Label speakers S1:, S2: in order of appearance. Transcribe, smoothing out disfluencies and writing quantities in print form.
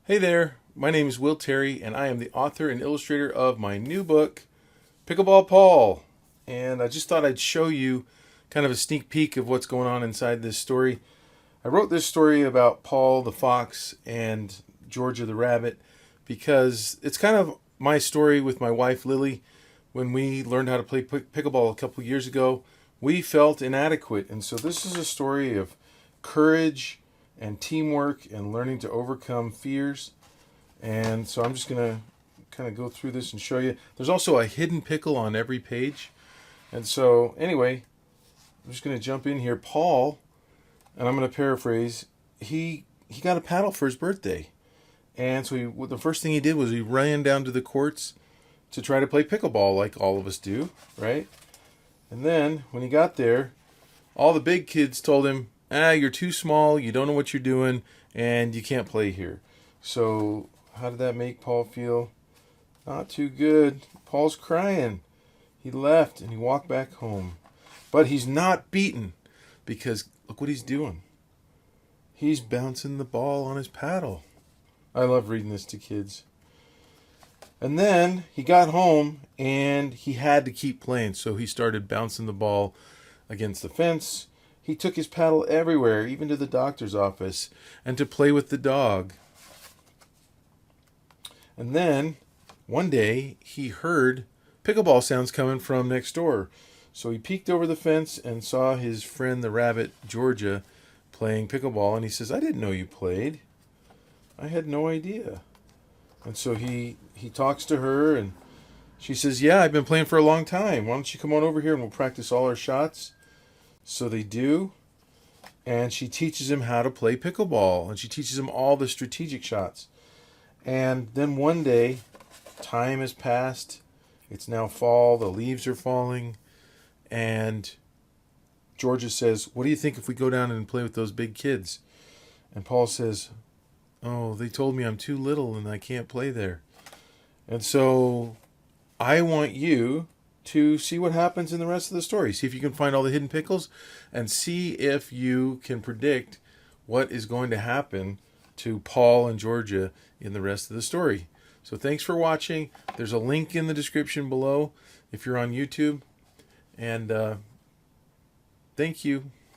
S1: Hey there, my name is Will Terry, and I am the author and illustrator of my new book, Pickleball Paul. And I just thought I'd show you kind of a sneak peek of what's going on inside this story. I wrote this story about Paul the fox and Georgia the rabbit because it's kind of my story with my wife Lily. When we learned how to play pickleball a couple years ago, we felt inadequate. And so this is a story of courage and teamwork and learning to overcome fears. And so I'm just going to kind of go through this and show you. There's also a hidden pickle on every page. And so anyway, I'm just going to jump in here. Paul, and I'm going to paraphrase, he got a paddle for his birthday. And so the first thing he did was he ran down to the courts to try to play pickleball like all of us do, right? And then when he got there, all the big kids told him, you're too small, you don't know what you're doing, and you can't play here. So how did that make Paul feel? Not too good. Paul's crying. He left and he walked back home. But he's not beaten because look what he's doing. He's bouncing the ball on his paddle. I love reading this to kids. And then he got home and he had to keep playing. So he started bouncing the ball against the fence. He took his paddle everywhere, even to the doctor's office, and to play with the dog. And then one day he heard pickleball sounds coming from next door. So he peeked over the fence and saw his friend the rabbit, Georgia, playing pickleball. And he says, I didn't know you played. I had no idea. And so he talks to her and she says, yeah, I've been playing for a long time. Why don't you come on over here and we'll practice all our shots? So they do. And she teaches him how to play pickleball. And she teaches him all the strategic shots. And then one day, time has passed. It's now fall. The leaves are falling. And Georgia says, what do you think if we go down and play with those big kids? And Paul says, oh, they told me I'm too little and I can't play there. And so I want you to see what happens in the rest of the story. See if you can find all the hidden pickles and see if you can predict what is going to happen to Paul and Georgia in the rest of the story. So thanks for watching. There's a link in the description below if you're on YouTube. And thank you.